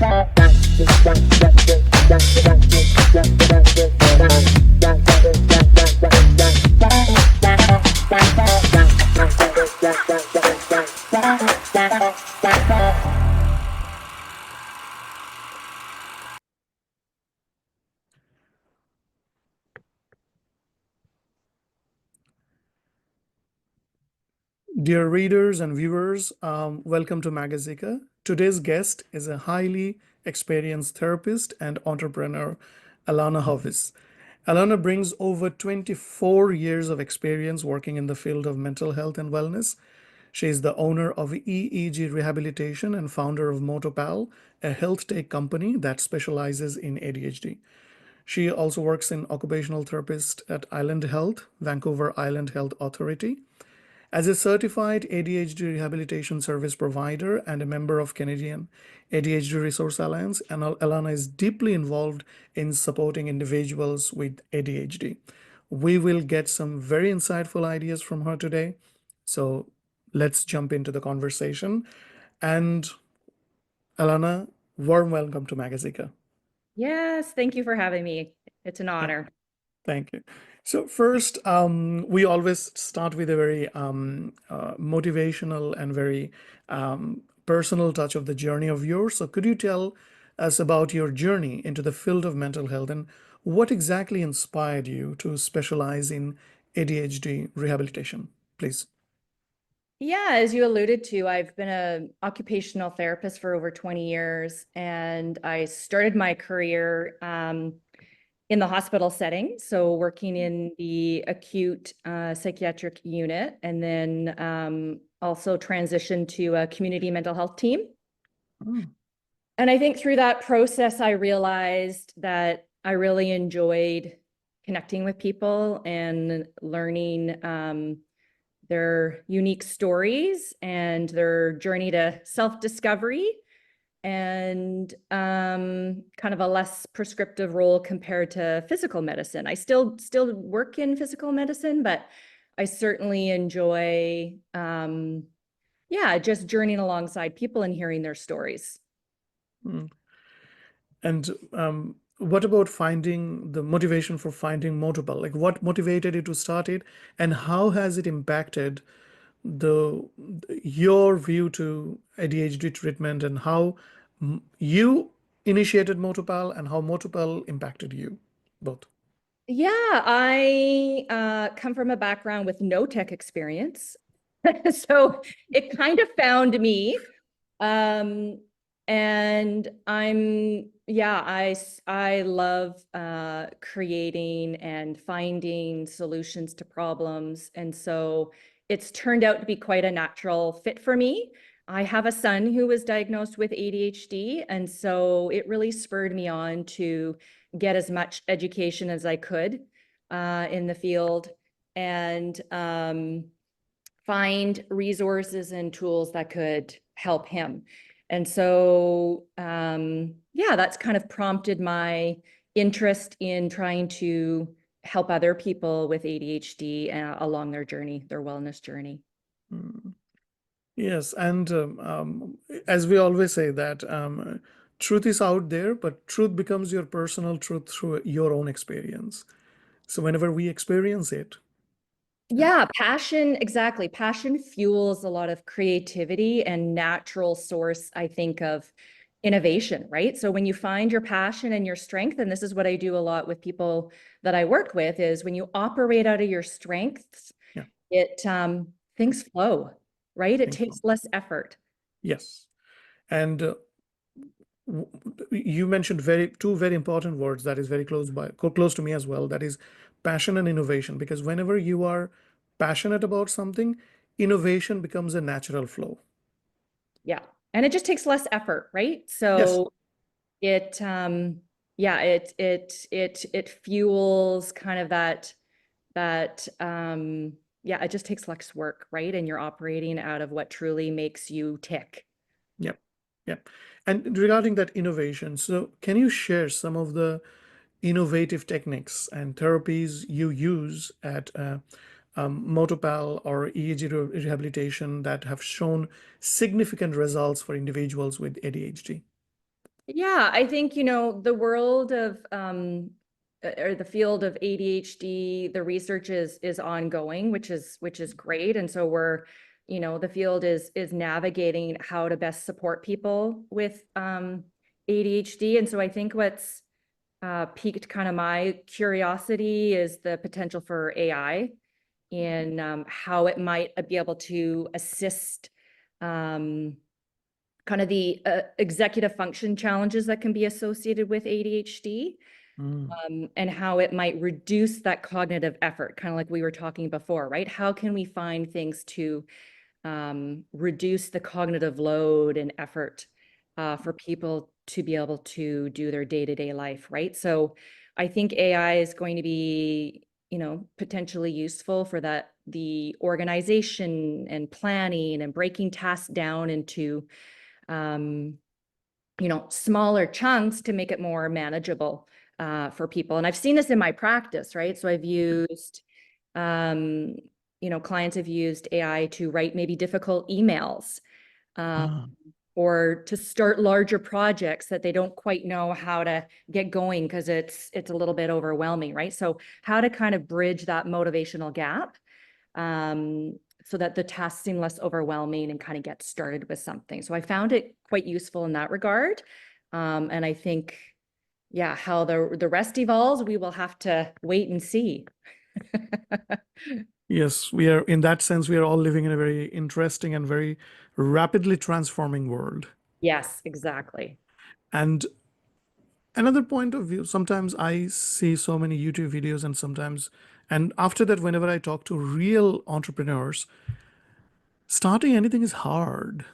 Dear readers and viewers, welcome to Magazika. Today's guest is a highly experienced therapist and entrepreneur, Alana Hovis. Alana brings over 24 years of experience working in the field of mental health and wellness. She is the owner of EEG Rehabilitation and founder of MotoPal, a health tech company that specializes in ADHD. She also works in occupational therapist at Island Health, Vancouver Island Health Authority. As a certified ADHD Rehabilitation Service Provider and a member of Canadian ADHD Resource Alliance, Alana is deeply involved in supporting individuals with ADHD. We will get some very insightful ideas from her today. So let's jump into the conversation. And Alana, warm welcome to Magazika. Yes, thank you for having me. It's an honor. Thank you. So first, we always start with a very motivational and very personal touch of the journey of yours. So could you tell us about your journey into the field of mental health and what exactly inspired you to specialize in ADHD rehabilitation, please? Yeah, as you alluded to, I've been an occupational therapist for over 20 years, and I started my career in the hospital setting, so working in the acute psychiatric unit, and then also transitioned to a community mental health team. Oh. And I think through that process, I realized that I really enjoyed connecting with people and learning their unique stories and their journey to self-discovery, and kind of a less prescriptive role compared to physical medicine. I still work in physical medicine, but I certainly enjoy just journeying alongside people and hearing their stories. And what about finding the motivation for finding MotoPal? Like what motivated you to start it, and how has it impacted your view to ADHD treatment, and how you initiated MotoPal and how MotoPal impacted you both? Yeah, I come from a background with no tech experience. So it kind of found me. And I love creating and finding solutions to problems. And so it's turned out to be quite a natural fit for me. I have a son who was diagnosed with ADHD, and so it really spurred me on to get as much education as I could in the field, and find resources and tools that could help him. And so, that's kind of prompted my interest in trying to help other people with ADHD along their journey, their wellness journey. Yes, and as we always say that truth is out there, but truth becomes your personal truth through your own experience. So whenever we experience it. Yeah, passion, exactly. Passion fuels a lot of creativity and natural source, I think, of innovation, right? So when you find your passion and your strength, and this is what I do a lot with people that I work with, is when you operate out of your strengths, things flow, right? It takes less effort. Yes. And you mentioned two very important words that is very close to me as well. That is passion and innovation, because whenever you are passionate about something, innovation becomes a natural flow. Yeah. And it just takes less effort, right? So it fuels kind of that it just takes less work, right? And you're operating out of what truly makes you tick. Yep. Yep. And regarding that innovation, so can you share some of the innovative techniques and therapies you use at MotoPal or EEG rehabilitation that have shown significant results for individuals with ADHD? Yeah, I think, the world of or the field of ADHD, the research is ongoing, which is great. And so the field is navigating how to best support people with ADHD. And so I think what's piqued kind of my curiosity is the potential for AI in how it might be able to assist um, kind of the executive function challenges that can be associated with ADHD, Mm. and how it might reduce that cognitive effort, kind of like we were talking before, right? How can we find things to reduce the cognitive load and effort for people to be able to do their day-to-day life, right? So I think AI is going to be, potentially useful for the organization and planning and breaking tasks down into um, smaller chunks to make it more manageable for people. And I've seen this in my practice, right? So I've used, um, clients have used AI to write maybe difficult emails, um, Ah, or to start larger projects that they don't quite know how to get going because it's a little bit overwhelming, right? So how to kind of bridge that motivational gap, um, so that the tasks seem less overwhelming and kind of get started with something. So I found it quite useful in that regard. And I think, yeah, how the rest evolves, we will have to wait and see. yes, we are, in that sense, we are all living in a very interesting and very rapidly transforming world. Yes, exactly. And another point of view, sometimes I see so many YouTube videos, and sometimes, and after that, whenever I talk to real entrepreneurs, starting anything is hard.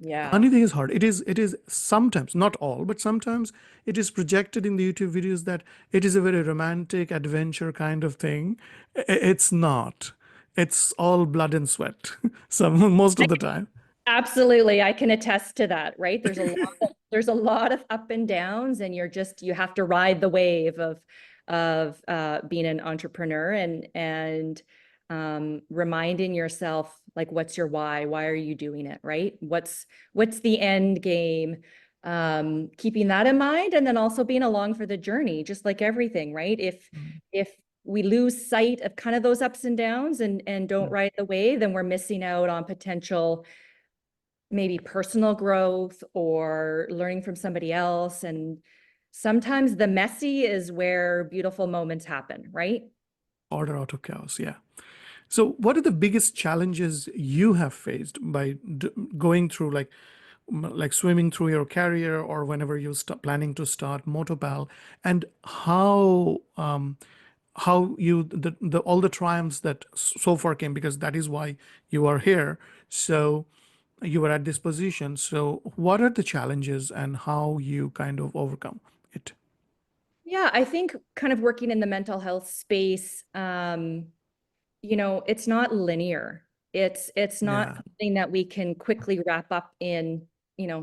Yeah. Anything is hard. It is sometimes, not all, but sometimes it is projected in the YouTube videos that it is a very romantic adventure kind of thing. It's not. It's all blood and sweat. Some most of the time. Absolutely, I can attest to that, right? There's a lot of up and downs, and you have to ride the wave of being an entrepreneur and reminding yourself, like, what's your why? Why are you doing it, right? What's the end game? Keeping that in mind, and then also being along for the journey, just like everything, right? If we lose sight of kind of those ups and downs and don't Mm. ride the wave, then we're missing out on potential maybe personal growth or learning from somebody else. And sometimes the messy is where beautiful moments happen, right? Order out of chaos. Yeah. So, what are the biggest challenges you have faced by going through, like swimming through your career, or whenever you start planning to start MotoPal, and how you the all the triumphs that so far came, because that is why you are here. So you are at this position. So what are the challenges and how you kind of overcome it? Yeah, I think kind of working in the mental health space, it's not linear. It's not Yeah. something that we can quickly wrap up in,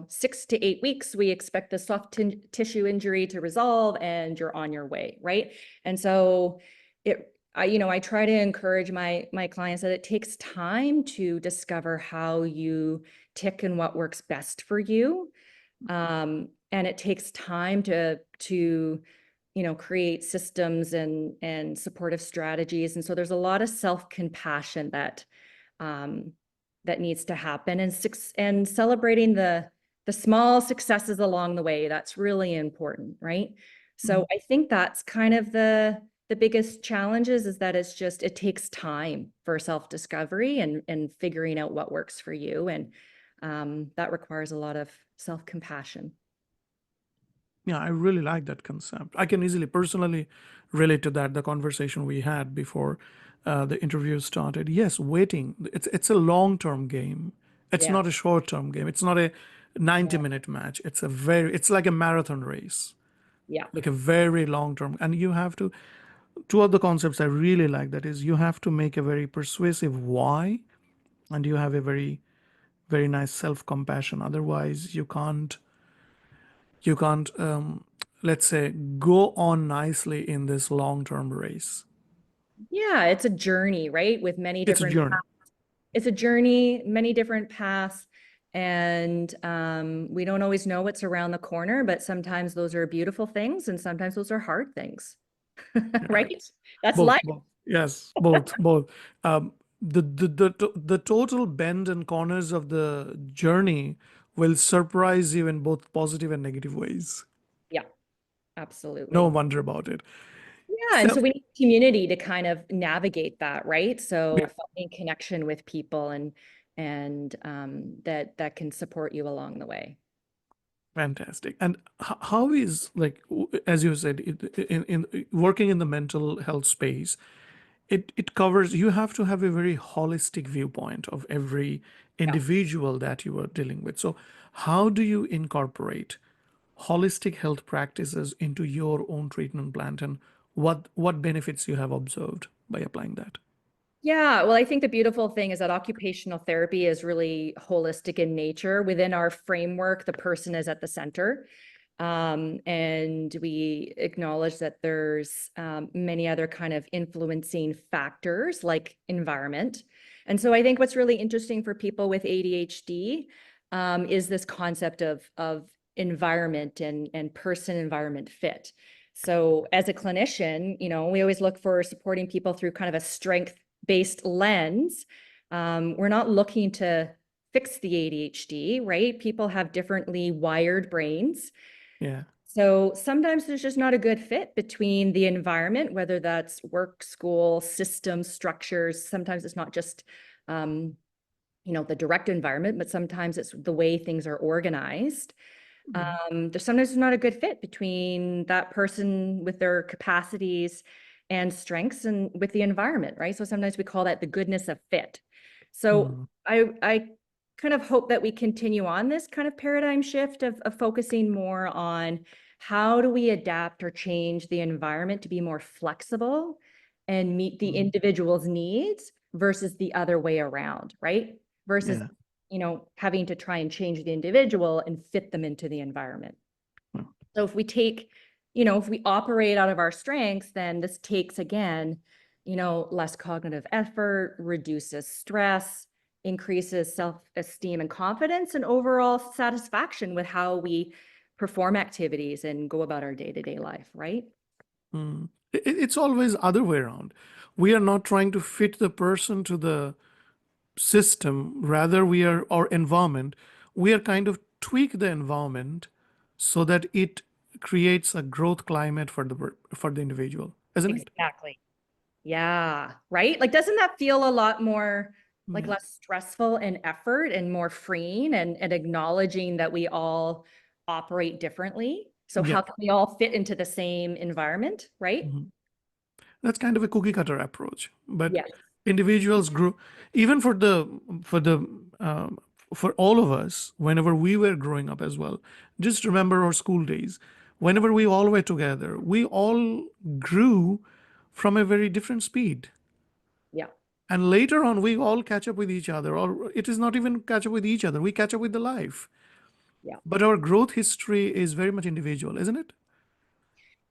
6 to 8 weeks. We expect the soft tissue injury to resolve and you're on your way, right? And so I try to encourage my clients that it takes time to discover how you tick and what works best for you. And it takes time to create systems and supportive strategies. And so there's a lot of self-compassion um, that needs to happen, and celebrating the small successes along the way. That's really important, right? Mhm. So I think that's kind of the biggest challenges, is that it takes time for self-discovery and figuring out what works for you. And that requires a lot of self-compassion. Yeah, I really like that concept. I can easily personally relate to that, the conversation we had before the interview started. Yes, waiting. It's a long-term game. It's Yeah. not a short-term game. It's not a 90-minute match. It's like a marathon race, Yeah. like a very long-term. And you have to, two of the concepts I really like, that is, you have to make a very persuasive why, and you have a very, very nice self-compassion. Otherwise, you can't let's say go on nicely in this long-term race. Yeah, it's a journey, right? With many It's a different journey. It's a journey, many different paths, And we don't always know what's around the corner, but sometimes those are beautiful things and sometimes those are hard things, Right. right? That's Both, life. both. Yes, both. Um, the total bend and corners of the journey will surprise you in both positive and negative ways. Yeah, No absolutely. wonder about it. Yeah, and So, so we need community to kind of navigate that, right? yeah, So finding connection with people and that can support you along the way. fantastic. And how is like as you said, in working in the mental health space, it covers. You have to have a very holistic viewpoint of every Yeah. individual that you are dealing with. So, how do you incorporate holistic health practices into your own treatment plan, and what benefits you have observed by applying that? Yeah, well, I think the beautiful thing is that occupational therapy is really holistic in nature. Within our framework, the person is at the center. And we acknowledge that there's many other kind of influencing factors like environment. And so I think what's really interesting for people with ADHD is this concept of environment and person environment fit. So as a clinician, we always look for supporting people through kind of a strength-based lens. We're not looking to fix the ADHD, right? People have differently wired brains. Yeah. So sometimes there's just not a good fit between the environment, whether that's work, school, systems, structures. Sometimes it's not just, the direct environment, but sometimes it's the way things are organized. Mm, There's sometimes not a good fit between that person with their capacities and strengths and with the environment, right? So sometimes we call that the goodness of fit. So mm, I kind of hope that we continue on this kind of paradigm shift of focusing more on how do we adapt or change the environment to be more flexible and meet the mm. individual's needs versus the other way around, right? Versus Yeah. having to try and change the individual and fit them into the environment. Well, So if we operate out of our strengths, then this takes again, less cognitive effort, reduces stress, increases self-esteem and confidence, and overall satisfaction with how we perform activities and go about our day-to-day life, right? it's always other way around. We are not trying to fit the person to the system, rather we are our environment. We are kind of tweak the environment so that it creates a growth climate for the individual, isn't it? Exactly. Yeah, right? Like, doesn't that feel a lot more like Yeah. less stressful in effort and more freeing and acknowledging that we all operate differently? So Yeah. how can we all fit into the same environment, right? Mhm. That's kind of a cookie cutter approach, but Yes. individuals grew even for the um, for all of us whenever we were growing up as well. Just remember our school days. Whenever we all were together, we all grew from a very different speed. Yeah. And later on, we all catch up with each other, or it is not even catch up with each other. We catch up with the life. Yeah. But our growth history is very much individual, isn't it?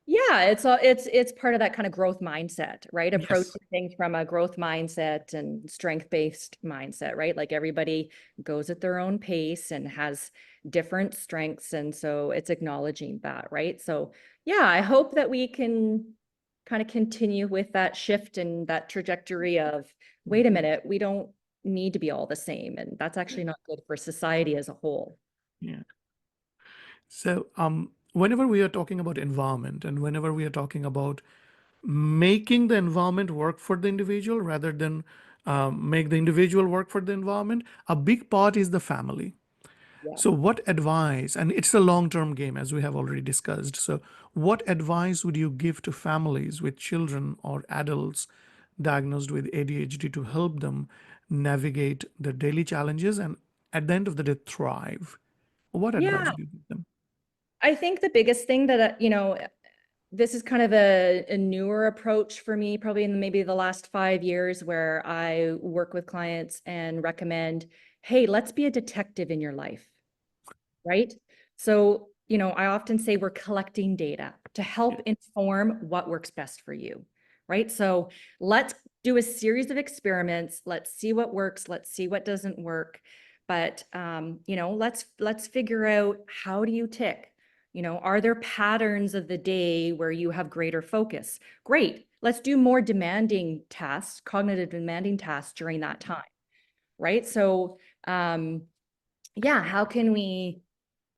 Yeah, it's part of that kind of growth mindset, right? Yes. Approaching things from a growth mindset and strength-based mindset, right? Like everybody goes at their own pace and has different strengths. And so it's acknowledging that, right? So yeah, I hope that we can kind of continue with that shift and that trajectory of, wait a minute, we don't need to be all the same. And that's actually not good for society as a whole. Yeah. So, whenever we are talking about environment and whenever we are talking about making the environment work for the individual rather than make the individual work for the environment, a big part is the family. Yeah. So, what advice, and it's a long term game as we have already discussed. So, what advice would you give to families with children or adults diagnosed with ADHD to help them navigate the daily challenges and at the end of the day thrive? What advice Yeah. would you give them? I think the biggest thing that, this is kind of a newer approach for me, probably in maybe the last 5 years, where I work with clients and recommend, hey, let's be a detective in your life, right? So, I often say we're collecting data to Yeah. help inform what works best for you, right? So let's do a series of experiments. Let's see what works. Let's see what doesn't work. but let's figure out, how do you tick? Are there patterns of the day where you have greater focus? Great. Let's do more demanding tasks, cognitive demanding tasks during that time, right? So, yeah, how can we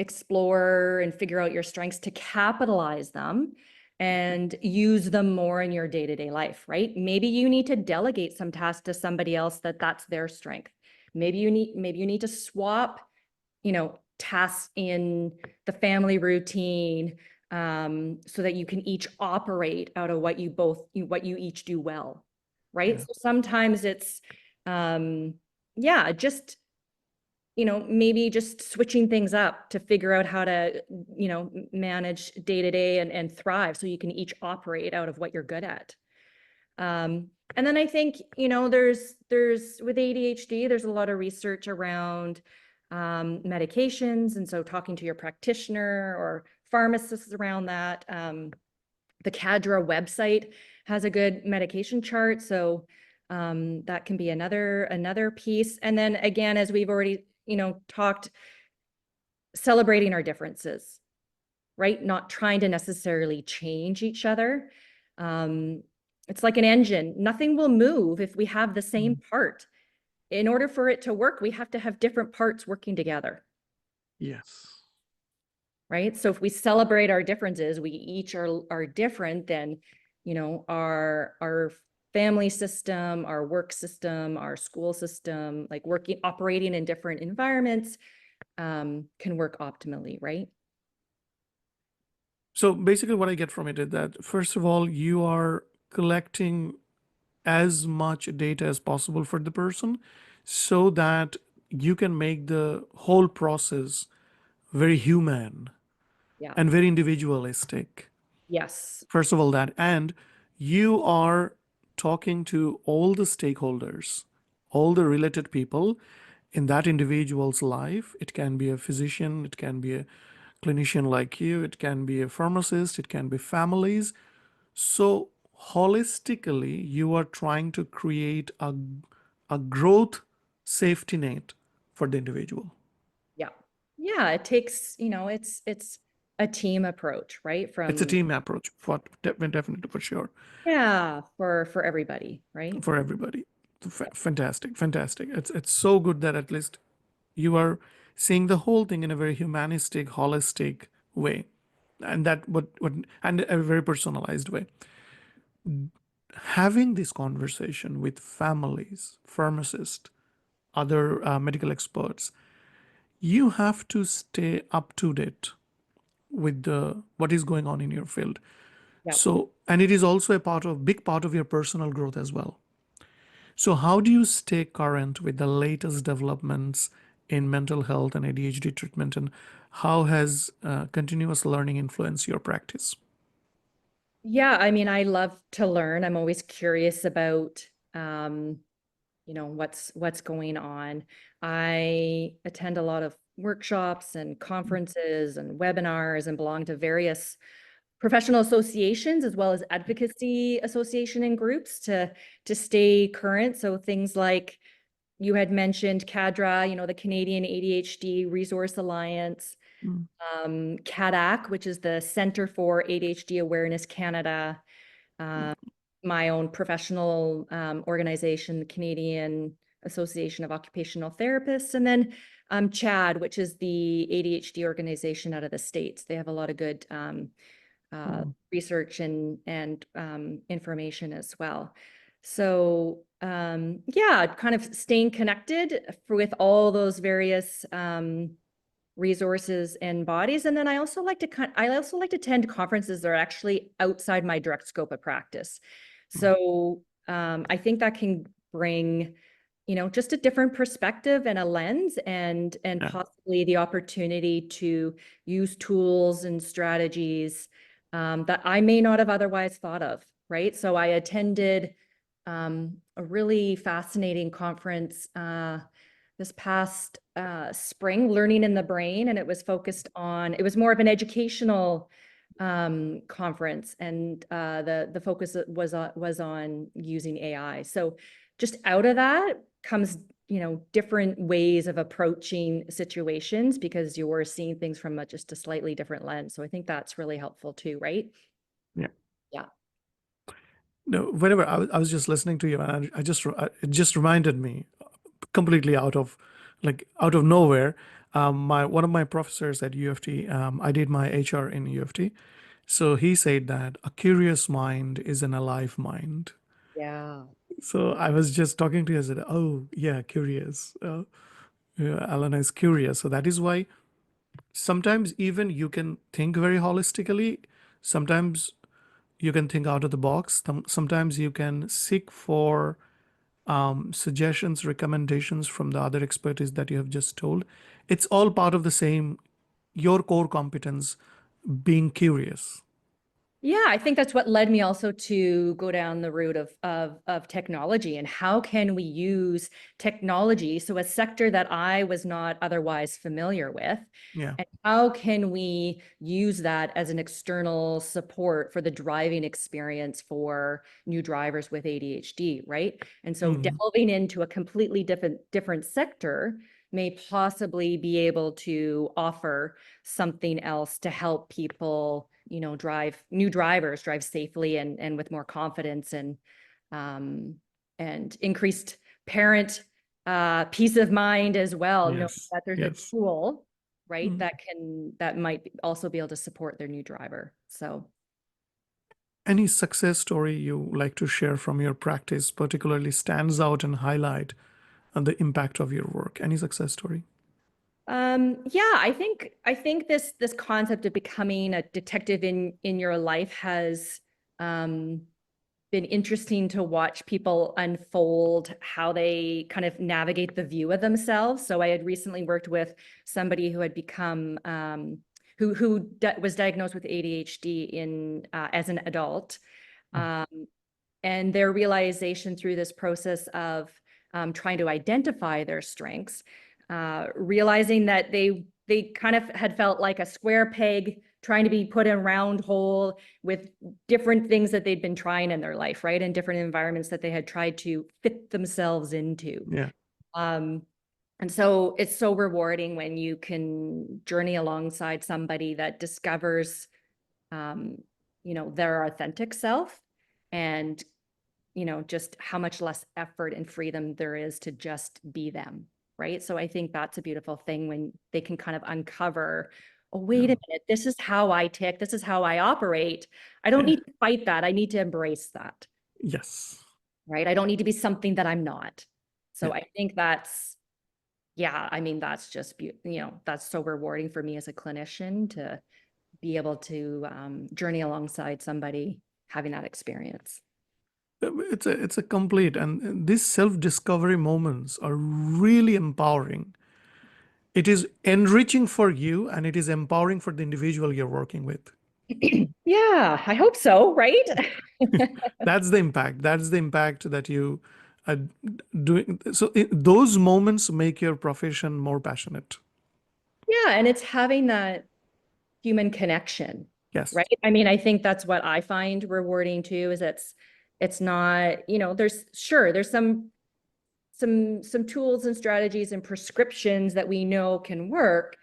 explore and figure out your strengths to capitalize them and use them more in your day-to-day life, right? Maybe you need to delegate some tasks to somebody else that's their strength. Maybe you need to swap, tasks in the family routine, so that you can each operate out of what you each do well, right? Yeah. So sometimes it's, yeah, just, maybe just switching things up to figure out how to, manage day to day and thrive, so you can each operate out of what you're good at. And then I think, there's with ADHD, there's a lot of research around medications. And so talking to your practitioner or pharmacists around that. The CADRA website has a good medication chart. So that can be another piece. And then again, as we've already, talked, celebrating our differences, right? Not trying to necessarily change each other. It's like an engine. Nothing will move if we have the same part. In order for it to work, we have to have different parts working together, Yes. right? So if we celebrate our differences, we each are different, then, our family system, our work system, our school system, like operating in different environments, can work optimally, right? So basically, what I get from it is that, first of all, you are collecting as much data as possible for the person so that you can make the whole process very human Yeah. and very individualistic. Yes. First of all, that. And you are talking to all the stakeholders, all the related people in that individual's life. It can be a physician, it can be a clinician like you, it can be a pharmacist, it can be families. So, holistically, you are trying to create a growth safety net for the individual. Yeah. Yeah. It takes, it's a team approach, right? It's a From, team approach, for definitely, for sure, yeah, for everybody, right? for everybody. Fantastic, fantastic. It's so good that at least you are seeing the whole thing in a very humanistic, holistic way, and that would and a very personalized way. Having this conversation with families, pharmacists, other medical experts, you have to stay up to date with the what is going on in your field. Yeah. So, and it is also big part of your personal growth as well. So, how do you stay current with the latest developments in mental health and ADHD treatment, and how has continuous learning influenced your practice? Yeah. I mean, I love to learn. I'm always curious about, what's going on. I attend a lot of workshops and conferences and webinars and belong to various professional associations as well as advocacy association and groups to stay current. So things like you had mentioned CADRA, the Canadian ADHD Resource Alliance, Mm, CADAC, which is the Center for ADHD Awareness Canada, mm, my own professional organization, the Canadian Association of Occupational Therapists, and then CHAD, which is the ADHD organization out of the States. They have a lot of good mm, research and information as well. So yeah, kind of staying connected with all those various resources and bodies. And then I also like to attend conferences that are actually outside my direct scope of practice. mm. So I think that can bring, just a different perspective and a lens, and Yeah. possibly the opportunity to use tools and strategies that I may not have otherwise thought of, right? So I attended a really fascinating conference this past spring, Learning in the Brain, and it was more of an educational conference, and the focus was on using AI. So just out of that comes different ways of approaching situations because you're seeing things from just a slightly different lens. So I think that's really helpful too, right? Yeah. Yeah. No, whenever I was just listening to you, and it just reminded me completely out of nowhere. My one of my professors at U of T, I did my HR in U of T, so he said that a curious mind is an alive mind. Yeah. So I was just talking to you. I said, "Oh yeah, curious. Yeah, Alana is curious." So that is why sometimes even you can think very holistically. Sometimes you can think out of the box. Sometimes you can seek for suggestions, recommendations from the other expertise that you have just told. It's all part of the same, your core competence, being curious. Yeah, I think that's what led me also to go down the route of technology and how can we use technology, so a sector that I was not otherwise familiar with, Yeah. and how can we use that as an external support for the driving experience for new drivers with ADHD, right? And so Mhm. delving into a completely different sector may possibly be able to offer something else to help people, drive new drivers drive safely and with more confidence um, and increased parent peace of mind as well, knowing Yes. that there's a Yes. tool, right, Mhm. that might also be able to support their new driver. So Any success story you like to share from your practice particularly stands out and highlight the impact of your work? Any success story? yeah, I think this concept of becoming a detective in your life has um been interesting to watch people unfold how they kind of navigate the view of themselves. So I had recently worked with somebody who had become was diagnosed with ADHD in as an adult, Mm. um, and their realization through this process of trying to identify their strengths, realizing that they kind of had felt like a square peg trying to be put in a round hole with different things that they'd been trying in their life, right? And different environments that they had tried to fit themselves into. Yeah. Um, and so it's so rewarding when you can journey alongside somebody that discovers, um, their authentic self and, just how much less effort and freedom there is to just be them, right? So I think that's a beautiful thing when they can kind of uncover, oh, wait Yeah. a minute, this is how I tick, this is how I operate. I don't Yeah. need to fight that. I need to embrace that, Yes. right? I don't need to be something that I'm not. Yeah. So I think that's, yeah, I mean, that's just, that's so rewarding for me as a clinician to be able to journey alongside somebody having that experience. It's a complete, and these self-discovery moments are really empowering. It is enriching for you and it is empowering for the individual you're working with. Yeah, I hope so, right? That's the impact. That's the impact that you are doing. So those moments make your profession more passionate. Yeah, and it's having that human connection, Yes. right? I mean, I think that's what I find rewarding too, is it's not, there's some tools and strategies and prescriptions that we know can work,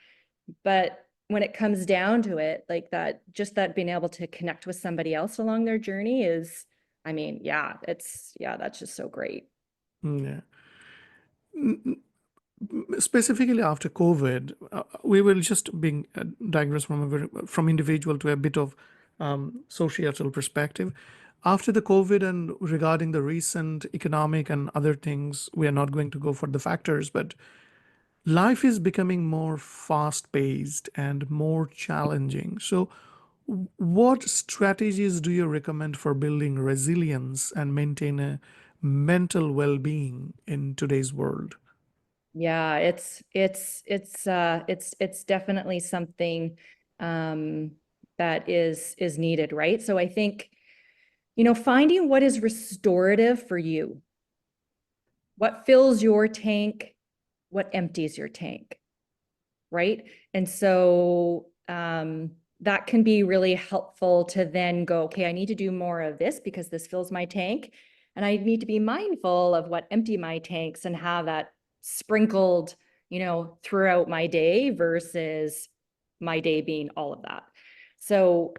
but when it comes down to it, like that, just that being able to connect with somebody else along their journey is, I mean, yeah, that's just so great. Yeah. Specifically after COVID, we will just being digress from individual to a bit of societal perspective. After the COVID and regarding the recent economic and other things, we are not going to go for the factors, but life is becoming more fast-paced and more challenging. So, what strategies do you recommend for building resilience and maintain a mental well-being in today's world? Yeah, it's definitely something um that is needed, right? So I think, finding what is restorative for you, what fills your tank, what empties your tank, right? And so that can be really helpful to then go, okay, I need to do more of this because this fills my tank. And I need to be mindful of what empty my tanks and have that sprinkled, throughout my day versus my day being all of that. So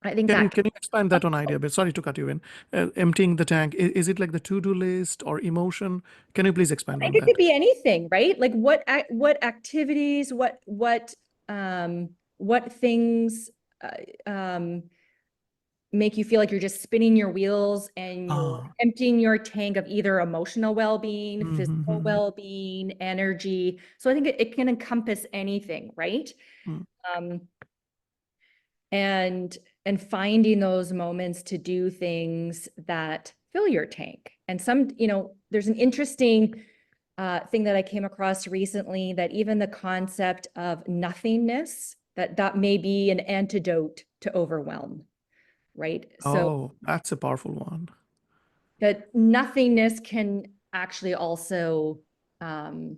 I think that Can you expand that on idea a bit? Sorry to cut you in. Emptying the tank, is it like the to-do list or emotion? Can you please expand I on think it could that? be anything, right? Like what activities, what things make you feel like you're just spinning your wheels and you're Ah, emptying your tank of either emotional well-being, physical mm-hmm, well-being, energy. So I think it can encompass anything, right? mm, Um, and finding those moments to do things that fill your tank. And there's an interesting thing that I came across recently, that even the concept of nothingness, that may be an antidote to overwhelm, right? So oh, that's a powerful one. that nothingness can actually also, um,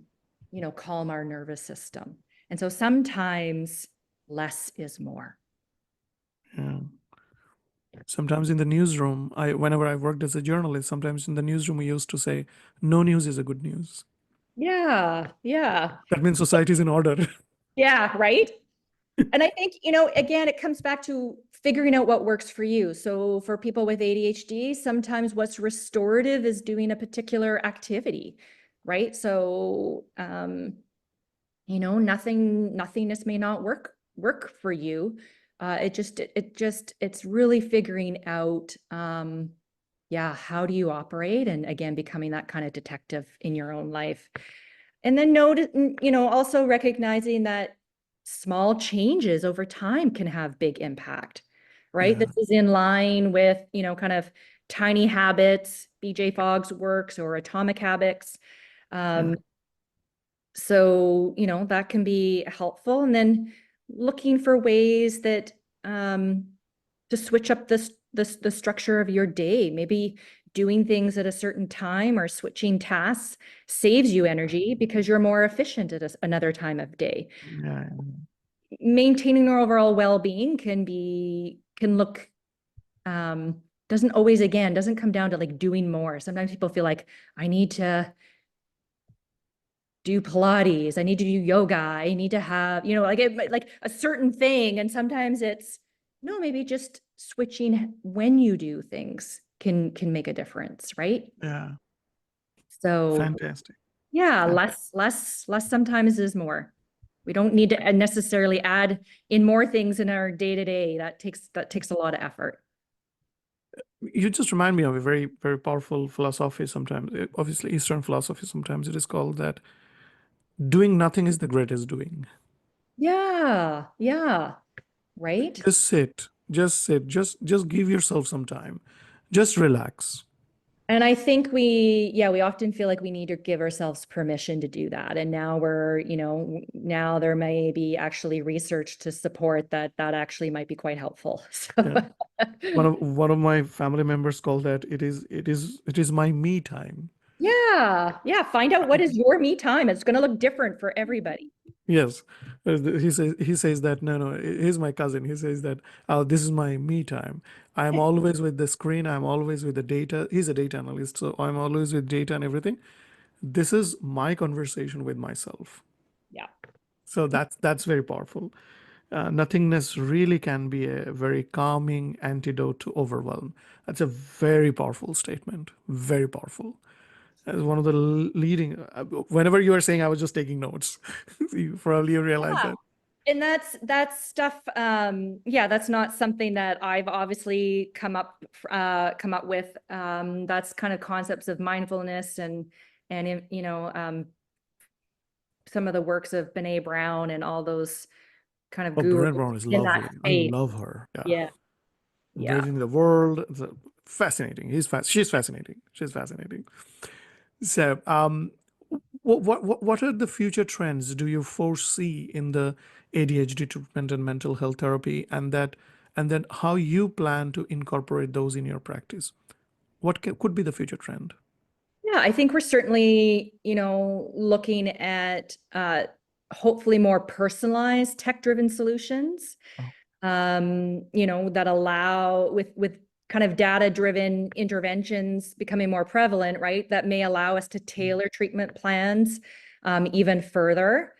calm our nervous system. And so sometimes less is more. Yeah. Sometimes in the newsroom, whenever I worked as a journalist, sometimes in the newsroom we used to say, "No news is a good news." Yeah, yeah, That means society is in order. yeah, right? And I think, again, it comes back to figuring out what works for you. So for people with ADHD, sometimes what's restorative is doing a particular activity, right? So, nothingness may not work for you. It's really figuring out, yeah, how do you operate? And again, becoming that kind of detective in your own life. And then also recognizing that small changes over time can have big impact, right? Yeah, This is in line with, kind of tiny habits, BJ Fogg's works, or atomic habits. yeah, Um, so, that can be helpful. And then looking for ways that to switch up the structure of your day, maybe doing things at a certain time or switching tasks saves you energy because you're more efficient at another time of day. yeah. Maintaining your overall well-being can look, um, doesn't come down to like doing more. Sometimes people feel like I need to do Pilates, I need to do yoga, I need to have, like a certain thing. And sometimes it's no, maybe just switching when you do things can make a difference, right? Yeah. So Fantastic. yeah, Fantastic. less sometimes is more. We don't need to necessarily add in more things in our day to day. That takes a lot of effort. You just remind me of a very, very powerful philosophy sometimes. Obviously, Eastern philosophy, sometimes it is called that doing nothing is the greatest doing. Yeah, yeah, right. Just give yourself some time. Just relax. And I think we often feel like we need to give ourselves permission to do that. And now there may be actually research to support that actually might be quite helpful. Yeah. So One of my family members called that it is my me time. yeah, yeah. Find out what is your me time. It's going to look different for everybody. Yes, he says that no, he's my cousin. He says that this is my me time. I am always with the screen. I'm always with the data. He's a data analyst, so I'm always with data and everything. This is my conversation with myself. Yeah. So that's very powerful. Nothingness really can be a very calming antidote to overwhelm. That's a very powerful statement. Very powerful. As one of the leading. Whenever you are saying, I was just taking notes. You probably realize Yeah. that. And that's stuff, yeah, that's not something that I've obviously come up with. That's kind of concepts of mindfulness and some of the works of Brene Brown and all those kind of Oh, gurus Brene Brown is in that lovely. I space. love her. Yeah. Yeah, yeah. Bridging the world. Fascinating. She's fascinating. She's fascinating. So, what are the future trends do you foresee in the ADHD treatment and mental health therapy, and then how you plan to incorporate those in your practice? Could be the future trend? Yeah, I think we're certainly, looking at hopefully more personalized tech-driven solutions, Oh, that allow with kind of data-driven interventions becoming more prevalent, right? That may allow us to tailor treatment plans even further.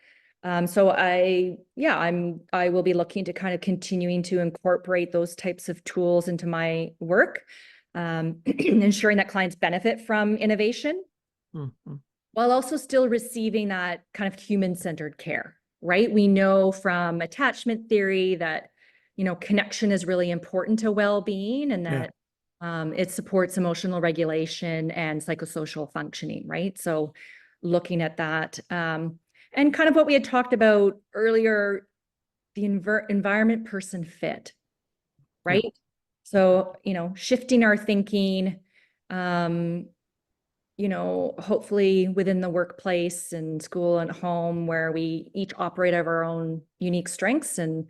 So I will be looking to kind of continuing to incorporate those types of tools into my work, ensuring that clients benefit from innovation while also still receiving that kind of human-centered care, right? We know from attachment theory that, connection is really important to well-being, and that it supports emotional regulation and psychosocial functioning, right? So looking at that, and kind of what we had talked about earlier, the environment person fit, right? So, shifting our thinking, hopefully within the workplace and school and home, where we each operate of our own unique strengths, and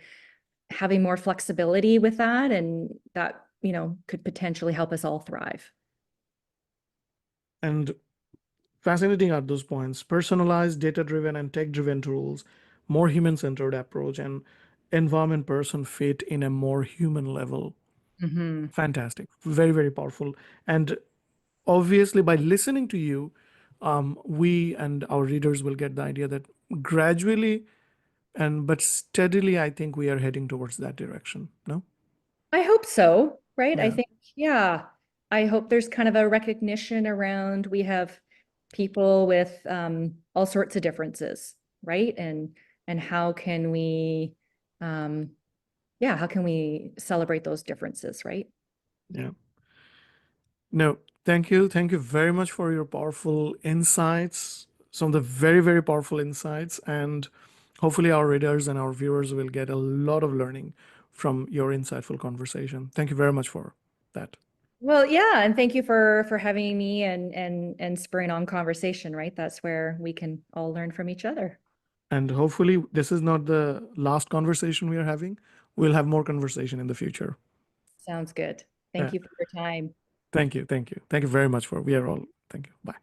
having more flexibility with that, and that, could potentially help us all thrive. And fascinating are those points: personalized, data-driven, and tech-driven tools, more human-centered approach, and environment person fit in a more human level. Fantastic. Very, very powerful. And obviously, by listening to you, we and our readers will get the idea that gradually but steadily, I think we are heading towards that direction. No? I hope so, right? I Yeah. think, I hope there's kind of a recognition around, we have people with all sorts of differences, right? And how can we, how can we celebrate those differences, right? Yeah. No, thank you. Thank you very much for your powerful insights, some of the very, very powerful insights. And hopefully, our readers and our viewers will get a lot of learning from your insightful conversation. Thank you very much for that. Well, yeah, and thank you for having me and spurring on conversation, right? That's where we can all learn from each other. And hopefully, this is not the last conversation we are having. We'll have more conversation in the future. Sounds good. Yeah. Thank you for your time. Thank you. Thank you. Thank you very much for, we are all, thank you. Bye.